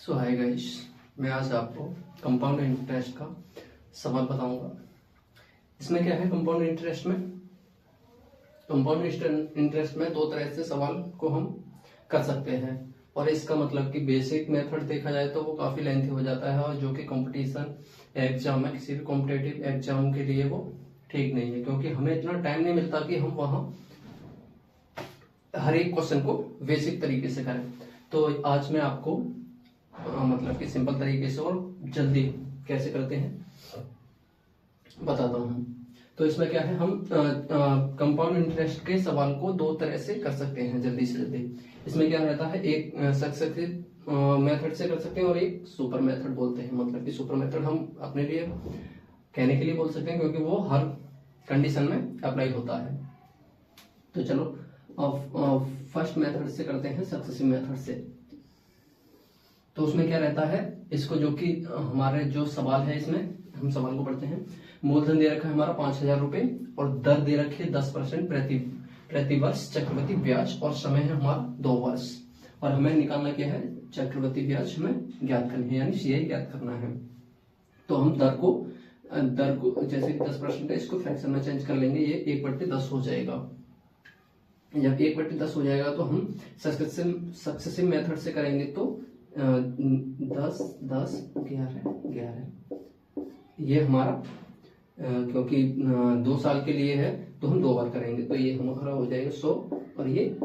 सो hi guys, मैं आज आपको कंपाउंड इंटरेस्ट का सवाल बताऊंगा। इसमें क्या है, कंपाउंड इंटरेस्ट में दो तरह से सवाल को हम कर सकते हैं। और इसका मतलब कि बेसिक मेथड देखा जाए तो वो काफी लेंथी हो जाता है, और जो कि कंपटीशन एग्जाम में, किसी भी कॉम्पिटेटिव एग्जाम के लिए वो ठीक नहीं है, क्योंकि हमें इतना टाइम नहीं मिलता कि हम वहां हर एक क्वेश्चन को बेसिक तरीके से करें। तो आज मैं आपको मतलब कि सिंपल तरीके से और जल्दी कैसे करते हैं बताता हूँ। तो इसमें क्या है, हम कंपाउंड इंटरेस्ट के सवाल को दो तरह से कर सकते हैं जल्दी से जल्दी। इसमें क्या रहता है, एक सक्सेसिव मेथड से कर सकते हैं और एक सुपर मेथड बोलते हैं। मतलब कि सुपर मेथड हम अपने लिए कहने के लिए बोल सकते हैं, क्योंकि वो हर कंडीशन में अप्लाई होता है। तो चलो फर्स्ट मेथड से करते हैं, सक्सेसिव मेथड से। तो उसमें क्या रहता है, इसको जो कि हमारे जो सवाल है, इसमें हम सवाल को पढ़ते हैं। मूलधन दे रखा है हमारा 5,000 रुपए, और दर दे रखी है 10% प्रति वर्ष चक्रवृद्धि ब्याज, और समय है हमारा 2 वर्ष। और हमें निकालना क्या है, चक्रवृद्धि ब्याज हमें ज्ञात करनी है, यानी सीआई ज्ञात करना है। तो हम दर को जैसे कि 10% है, इसको फ्रैक्शन में चेंज कर लेंगे, ये 1/10 हो जाएगा। जब 1/10 हो जाएगा तो हम सक्सेसिव मेथड से करेंगे तो 10, 10, 11 ये हमारा क्योंकि 2 साल के लिए है तो हम 2 बार करेंगे, तो ये हमारा हो जाएगा 100, और ये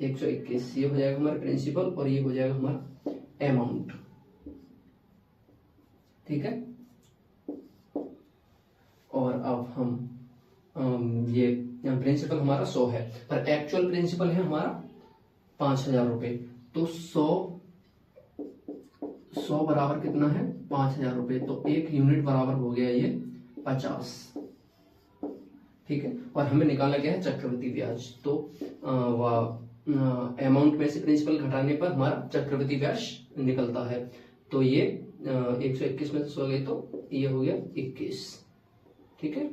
121। ये हो जाएगा हमारा प्रिंसिपल, और ये हो जाएगा हमारा अमाउंट। ठीक है। और अब हम ये प्रिंसिपल हमारा 100 है, पर एक्चुअल प्रिंसिपल है हमारा 5,000 रुपए। तो 100 बराबर कितना है, 5,000 रुपए। तो 1 यूनिट बराबर हो गया ये 50। ठीक है। और हमें निकालना क्या है, चक्रवृद्धि ब्याज। तो अमाउंट में से प्रिंसिपल घटाने पर हमारा चक्रवृद्धि ब्याज निकलता है। तो ये 121 में से 100 गए तो ये हो गया 21। ठीक है,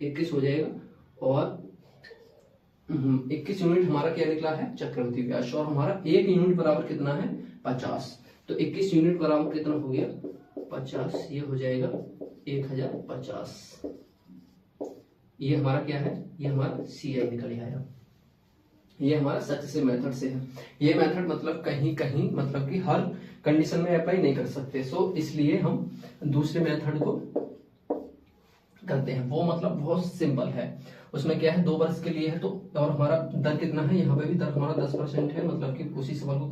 21 हो जाएगा। और 21 यूनिट हमारा क्या निकला है, चक्रवृद्धि ब्याज। और हमारा 1 यूनिट बराबर कितना है, 50। तो 21 यूनिट बराबर कितना हो गया, 50। ये हो जाएगा 1050। ये हमारा क्या है, ये हमारा सीआई निकल आया। ये हमारा सक्सेसिव मेथड से है। ये मेथड मतलब कहीं कहीं मतलब कि हर कंडीशन में अप्लाई नहीं कर सकते, सो इसलिए हम दूसरे मेथड को करते हैं। वो मतलब बहुत सिंपल है। उसमें क्या है, 2 वर्ष के लिए है, तो और हमारा दर कितना है, यहाँ पे भी दर हमारा 10% है। मतलब कि उसी सवाल को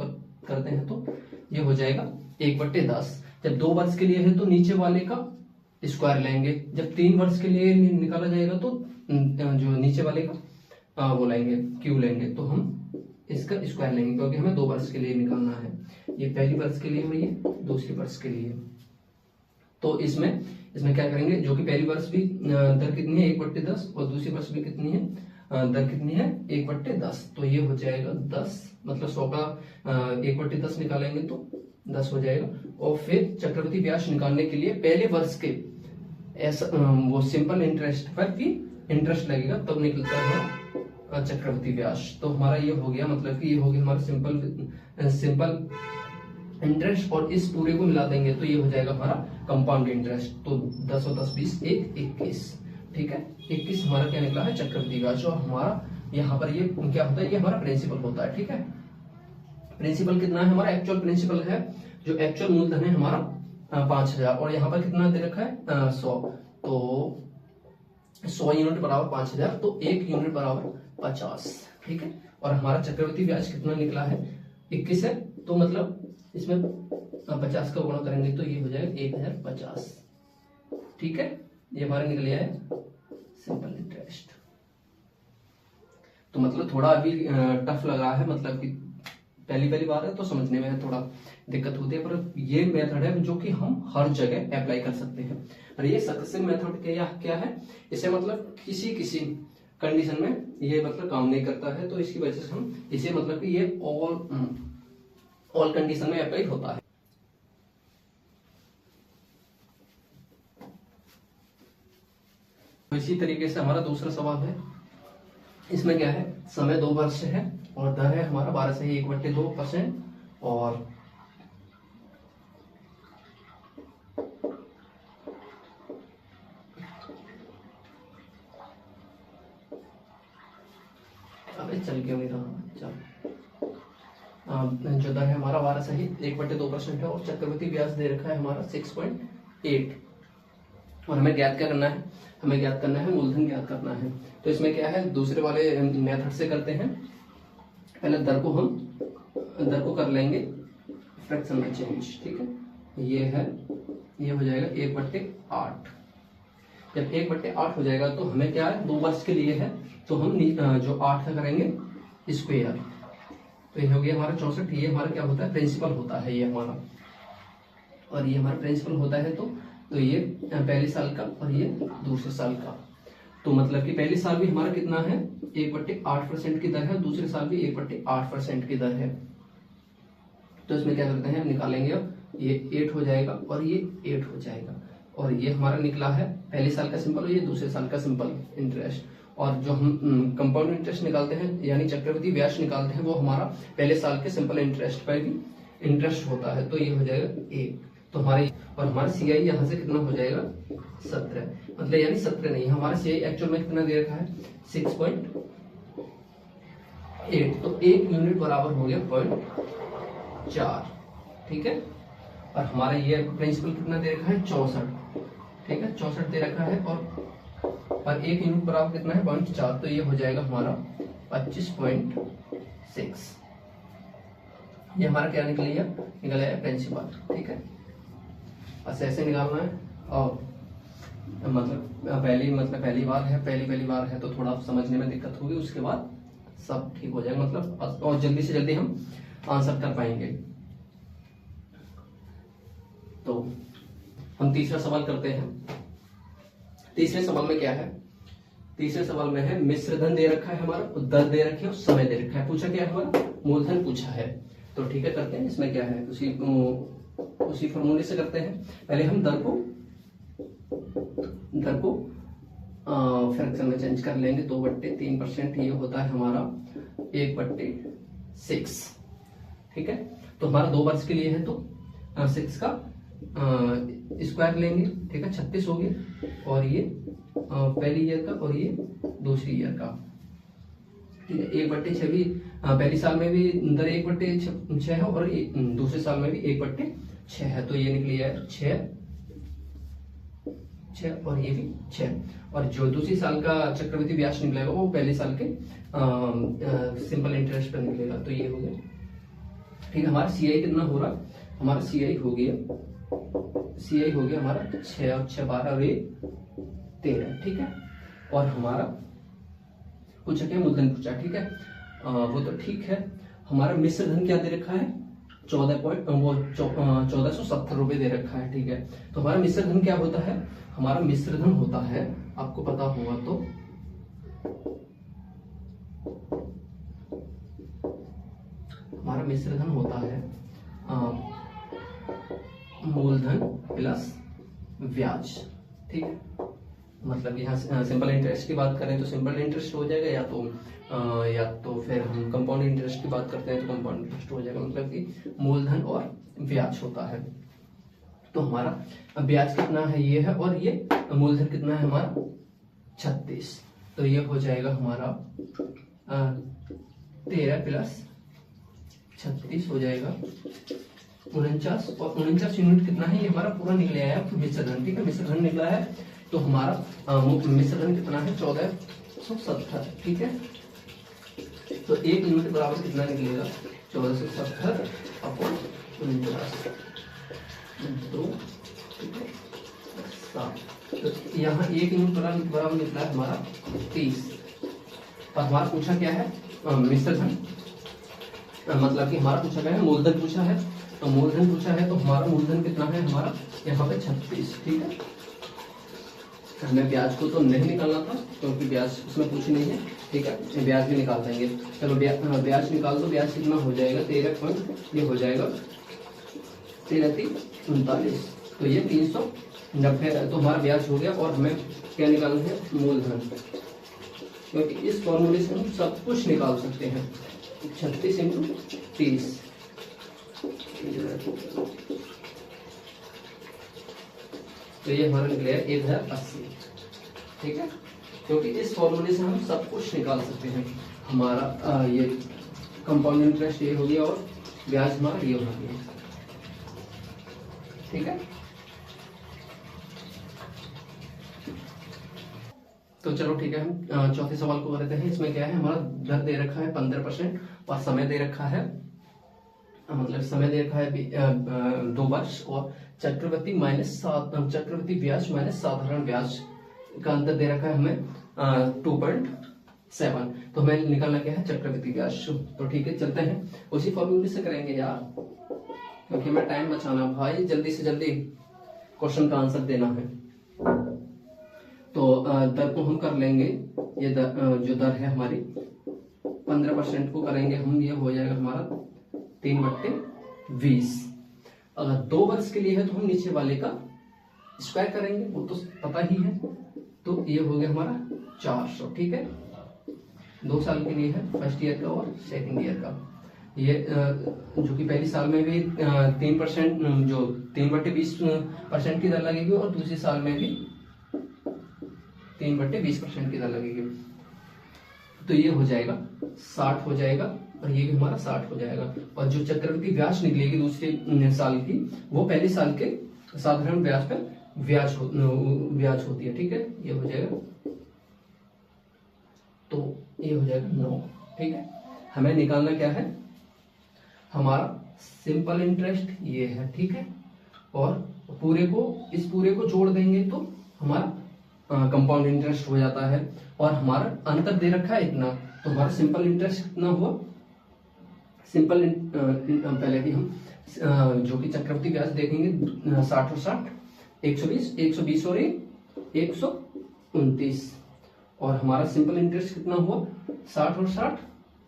करते हैं तो ये हो जाएगा 1/10। जब 2 वर्ष के लिए है तो नीचे वाले का स्क्वायर लेंगे। जब 3 वर्ष के लिए निकाला जाएगा तो जो नीचे वाले का वो लेंगे, क्यू लेंगे। तो हम इसका स्क्वायर लेंगे, क्योंकि हमें 2 वर्ष के लिए निकालना है। ये पहली वर्ष के लिए और ये दूसरी वर्ष के लिए। तो इसमें क्या करेंगे, जो कि पहली वर्ष भी दर कितनी है, 1/10, और दूसरी वर्ष भी कितनी है, दर कितनी है, 1/10। तो ये हो जाएगा 10, मतलब 100 का 1/10 निकालेंगे तो 10 हो जाएगा। और फिर चक्रवृद्धि ब्याज निकालने के लिए पहले वर्ष के ऐसा वो सिंपल इंटरेस्ट पर भी इंटरेस्ट लगेगा, तब निकलता है चक्रवृद्धि ब्याज। तो हमारा ये हो गया, मतलब कि ये हो गया हमारा सिंपल इंटरेस्ट, और इस पूरे को मिला देंगे तो ये हो जाएगा हमारा कंपाउंड इंटरेस्ट। तो 10 और 10 20 21। ठीक है, 21 हमारा क्या निकला है, चक्रवृद्धि ब्याज। और हमारा यहाँ पर ये क्या होता है, ये हमारा प्रिंसिपल होता है। ठीक है, प्रिंसिपल कितना है हमारा, एक्चुअल प्रिंसिपल है, जो एक्चुअल मूलधन है हमारा 5,000, और यहाँ पर कितना दे रखा है 100। तो 100 यूनिट बराबर 5,000, तो 1 यूनिट बराबर 50। ठीक है। और हमारा चक्रवृद्धि ब्याज कितना निकला है, 21 है। तो मतलब इसमें 50 का गुणा करेंगे तो ये हो जाएगा 1050। ठीक है, ये हमारा निकल गया है सिंपल इंटरेस्ट। तो मतलब थोड़ा अभी टफ लग रहा है, मतलब कि पहली बार है तो समझने में थोड़ा दिक्कत होती है, पर ये मेथड है जो कि हम हर जगह अप्लाई कर सकते हैं। और ये सक्सेसिव मेथड क्या है, इसे मतलब किसी कंडीशन में ये मतलब काम नहीं करता है, तो इसकी वजह से हम इसे मतलब कि ये ऑल कंडीशन में अप्लाई होता है। तो इसी तरीके से हमारा दूसरा सवाल है। इसमें क्या है, समय 2 वर्ष है, और दर है हमारा 12 से 1/2%, और चल क्यों नहीं रहा, चल जो दर है हमारा 12 सही 1/2% है और चक्रवृद्धि ब्याज दे रखा है हमारा 6.8 और हमें ज्ञात क्या करना है, हमें ज्ञात करना है मूलधन ज्ञात करना है। तो इसमें क्या है, दूसरे वाले मेथड से करते हैं। पहले दर को कर लेंगे फ्रैक्शन में चेंज, ठीक है। ये हो जाएगा 1/8। जब 1/8 हो जाएगा तो हमें क्या है, 2 वर्ष के लिए है तो हम जो 8 का करेंगे स्क्वायर, तो ये हो गया हमारा 64। ये हमारा क्या होता है, प्रिंसिपल होता है ये हमारा, और ये हमारा प्रिंसिपल होता है तो ये पहले साल का और ये दूसरे साल का। तो मतलब कि पहले साल भी हमारा कितना है, 1/8% की दर है, दूसरे साल भी 1/8% की दर है। तो इसमें क्या करते हैं, निकालेंगे अब ये 8 हो जाएगा और ये 8 हो जाएगा, और ये हमारा निकला है पहले साल का सिंपल और ये दूसरे साल का सिंपल इंटरेस्ट। और जो हम कंपाउंड इंटरेस्ट निकालते हैं यानी चक्रवृद्धि ब्याज निकालते हैं वो हमारा पहले साल के सिंपल इंटरेस्ट पर भी इंटरेस्ट होता है। तो ये हो जाएगा 1। तो हमारा CI यहाँ से कितना हो जाएगा 17, मतलब यानी 17 नहीं, हमारा CI एक्चुअल में कितना दे रखा है 6.8। तो 1 यूनिट बराबर हो गया 0.4, ठीक है। और हमारा ये प्रिंसिपल कितना दे रखा है 64, ठीक है, 64 दे रखा है और 1 यूनिट बराबर कितना है 0.4। तो ये हो जाएगा हमारा 25.6। ये हमारा क्या निकल आया प्रिंसिपल, ठीक है। बस ऐसे निकालना है। और पहली बार है तो थोड़ा समझने में दिक्कत होगी, उसके बाद सब ठीक हो जाएगा, मतलब और जल्दी से जल्दी हम आंसर कर पाएंगे। तो हम तीसरा सवाल करते हैं। तीसरे सवाल में क्या है, तीसरे सवाल में है मिश्रधन दे रखा है हमारा, दर दे रखी है और समय दे रखा है। पूछा क्या है हमारा, मूलधन पूछा है। तो ठीक है, करते हैं। इसमें क्या है, उसी फॉर्मूले से करते हैं। पहले हम दर को फ्रैक्शन में चेंज कर लेंगे। 2/3%, ये होता है हमारा 1/6, ठीक है। तो हमारा 2 वर्ष के लिए है तो 6 का स्क्वायर लेंगे, ठीक है, 36 हो गया। और ये पहली ईयर का और ये दूसरी ईयर का, ठीक है। 1/6 भी पहली साल में भी दर 1/6 है और दूसरे साल में भी 1/6 है। तो ये निकली है 6 और ये भी 6। और जो दूसरी साल का चक्रवृद्धि ब्याज निकलेगा वो पहले साल के सिंपल इंटरेस्ट पर निकलेगा। तो ये हो गया, ठीक है। हमारा CI कितना हो रहा, हमारा CI हो गया हमारा 6 और 6 12 और 13, ठीक है। और हमारा पूछा क्या, मूलधन पूछा, ठीक है। वो तो ठीक है। हमारा मिश्रधन क्या दे रखा है, 1470 रुपए दे रखा है, ठीक है। तो हमारा मिश्रधन क्या होता है, हमारा मिश्रधन होता है, आपको पता होगा तो हमारा मिश्रधन होता है मूलधन प्लस ब्याज, ठीक है। मतलब यहाँ सिंपल इंटरेस्ट की बात करें तो सिंपल इंटरेस्ट हो जाएगा, या तो फिर हम कंपाउंड इंटरेस्ट की बात करते हैं तो कंपाउंड इंटरेस्ट हो जाएगा। मतलब कि मूलधन और ब्याज होता है। तो हमारा ब्याज कितना है, ये है, और ये मूलधन कितना है हमारा 36। तो ये हो जाएगा हमारा 13 प्लस 36 हो जाएगा 49। और 49 यूनिट कितना है, ये हमारा पूरा निकले आया मिश्रधन, ठीक है। मिश्रधन निकला है तो हमारा मिश्रधन कितना है 1470, ठीक है। तो 1 यूनिट बराबर कितना निकलेगा 1470 अपॉन 49, 2, ठीक है, 7। तो यहाँ 1 यूनिट बराबर निकला है हमारा 30। और हमारा पूछा क्या है मिश्रधन, मतलब कि हमारा पूछा क्या है, मूलधन पूछा है। तो मूलधन पूछा है तो हमारा मूलधन कितना है हमारा यहाँ पे 36, ठीक है। हमें ब्याज को तो नहीं निकालना था क्योंकि ब्याज उसमें कुछ नहीं है, ठीक है। ब्याज भी निकाल देंगे, चलो ब्याज निकाल दो। ब्याज कितना हो जाएगा 13 ये हो जाएगा 1339। तो ये 390। तो हमारा ब्याज हो गया। और हमें क्या निकालना है, मूलधन, क्योंकि इस फॉर्मूले से हम सब कुछ निकाल सकते हैं। 36 × 30, तो ये हमारा निकलेगा 1080, ठीक है। क्योंकि इस फॉर्मूले से हम सब कुछ निकाल सकते हैं। हमारा ये कंपाउंड इंटरेस्ट ये हो गया और ब्याज हमारा ये हो गया। ठीक है, तो चलो ठीक है, हम चौथे सवाल को करते हैं। इसमें क्या है, हमारा दर दे रखा है 15% और समय दे रखा है, मतलब समय दे रखा है 2 वर्ष और चक्रवृद्धि चक्रवृद्धि ब्याज माइनस साधारण ब्याज का अंतर दे रखा है हमें 2.7। तो हमें निकालना क्या है, चक्रवृद्धि ब्याज। तो ठीक है, चलते हैं उसी फॉर्मूले से करेंगे यार, क्योंकि हमें टाइम बचाना भाई, जल्दी से जल्दी क्वेश्चन का आंसर देना है। तो दर को हम कर लेंगे, ये जो दर है हमारी 15% को करेंगे हम, ये हो जाएगा हमारा 3/20। अगर 2 वर्ष के लिए है तो हम नीचे वाले का स्क्वायर करेंगे, वो तो पता ही है। तो ये हो गया हमारा 400। ठीक है, 2 साल के लिए है, फर्स्ट ईयर का और सेकंड ईयर का। ये जो कि पहली साल में भी 3% जो 3/20% की दर लगेगी और दूसरे साल में भी 3/20% की दर लगेगी। तो ये हो जाएगा 60 हो जाएगा और ये भी हमारा 60 हो जाएगा। और जो चक्रवृद्धि ब्याज निकलेगी दूसरे साल की, वो पहले साल के साधारण ब्याज पर ब्याज होती है। ठीक है, ये हो जाएगा, तो ये हो जाएगा 9। ठीक है, हमें निकालना क्या है, हमारा सिंपल इंटरेस्ट ये है। ठीक है, और इस पूरे को जोड़ देंगे तो हमारा कंपाउंड इंटरेस्ट हो जाता है। और हमारा अंतर दे रखा है इतना, तो हमारा सिंपल इंटरेस्ट कितना हुआ, पहले भी हम जो कि चक्रवृद्धि ब्याज देखेंगे 60 और 60 120 और 129। और हमारा सिंपल इंटरेस्ट कितना हुआ, 60 और 60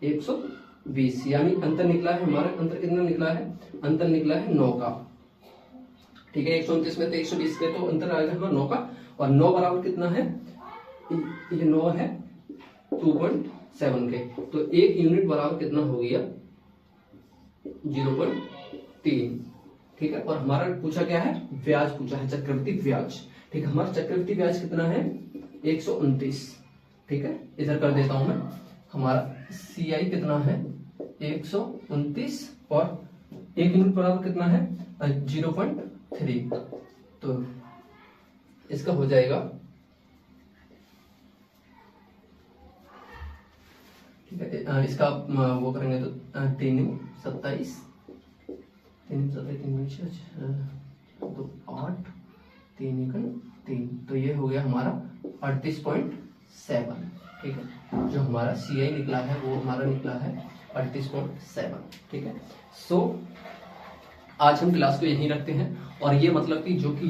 120, यानी अंतर निकला है हमारा, अंतर कितना निकला है, अंतर निकला है 9 का। ठीक है, 129 में तो 120 के तो अंतर आएगा हमारा 9 का। और 9 बराबर कितना है, ये 9 है 2.7 के, तो 1 यूनिट बराबर कितना हो गया, 0.3। ठीक है, और हमारा पूछा क्या है, ब्याज पूछा है, चक्रवृद्धि ब्याज। ठीक है, हमारा चक्रवृद्धि ब्याज कितना है, 129। ठीक है, इधर कर देता हूं मैं, हमारा CI कितना है 129 और 1 यूनिट बराबर कितना है 0.3। तो इसका हो जाएगा, ठीक है, इसका वो करेंगे तो 3 27 तो 8 3 3, तो ये हो गया हमारा 38.7। ठीक है, जो हमारा CI निकला है वो हमारा निकला है 38.7। ठीक है, सो आज हम क्लास को यहीं रखते हैं। और ये मतलब कि जो कि